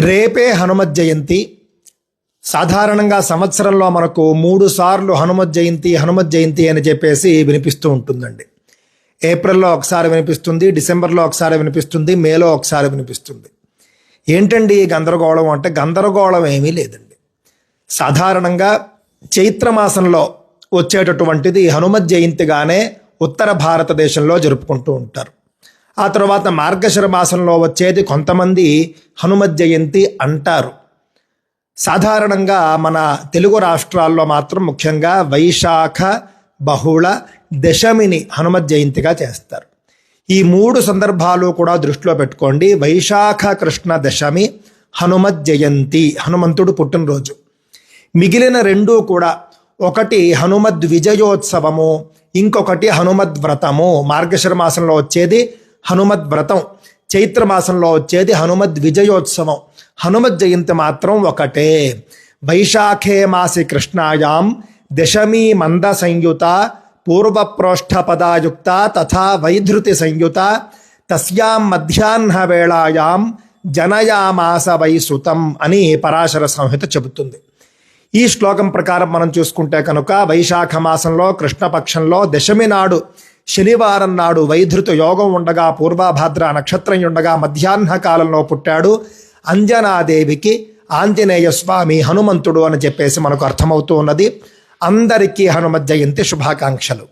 రేపే హనుమత్ జయంతి. సాధారణంగా సంవత్సరంలో మనకు 3 సార్లు హనుమత్ జయంతి అని చెప్పేసి వినిపిస్తూ ఉంటుందండి. ఏప్రిల్లో ఒకసారి వినిపిస్తుంది, డిసెంబర్లో ఒకసారి వినిపిస్తుంది, మేలో ఒకసారి వినిపిస్తుంది. ఏంటండి ఈ గందరగోళం అంటే గందరగోళం ఏమీ లేదండి. సాధారణంగా చైత్రమాసంలో వచ్చేటటువంటిది హనుమత్ జయంతిగానే ఉత్తర భారతదేశంలో జరుపుకుంటూ ఉంటారు. ఆ తర్వాత మార్గశిర మాసంలో వచ్చేది కొంతమంది హనుమత్ జయంతి అంటారు. సాధారణంగా మన తెలుగు రాష్ట్రాల్లో మాత్రం ముఖ్యంగా వైశాఖ బహుళ దశమిని హనుమత్ జయంతిగా చేస్తారు. ఈ 3 సందర్భాలు కూడా దృష్టిలో పెట్టుకోండి. వైశాఖ కృష్ణ దశమి హనుమత్ జయంతి, హనుమంతుడు పుట్టినరోజు. మిగిలిన 2 కూడా, ఒకటి హనుమద్ విజయోత్సవము, ఇంకొకటి హనుమద్ వ్రతము. మార్గశిర మాసంలో వచ్చేది హనుమద్ వ్రతం, చైత్ర మాసంలో వచ్చేది హనుమద్ విజయోత్సవం. హనుమత్ జయంతి మాత్రం ఒకటే. వైశాఖే మాసి కృష్ణాయాం దశమీ మంద సంయుత పూర్వప్రోష్ఠపదాయుక్త తథా వైధృతి సంయుత తస్యాం మధ్యాహ్న వేళాయాం జనయామాస వైసుతం అని పరాశర సంహిత చెబుతుంది. ఈ శ్లోకం ప్రకారం మనం చూసుకుంటే కనుక వైశాఖ మాసంలో కృష్ణపక్షంలో దశమి నాడు శనివారం నాడు వైధృత యోగం ఉండగా పూర్వభాద్ర నక్షత్రం ఉండగా మధ్యాహ్న కాలంలో పుట్టాడు. అంజనాదేవికి ఆంజనేయ స్వామి హనుమంతుడు అని చెప్పేసి మనకు అర్థమవుతూ ఉన్నది. అందరికీ హనుమత్ జయంతి శుభాకాంక్షలు.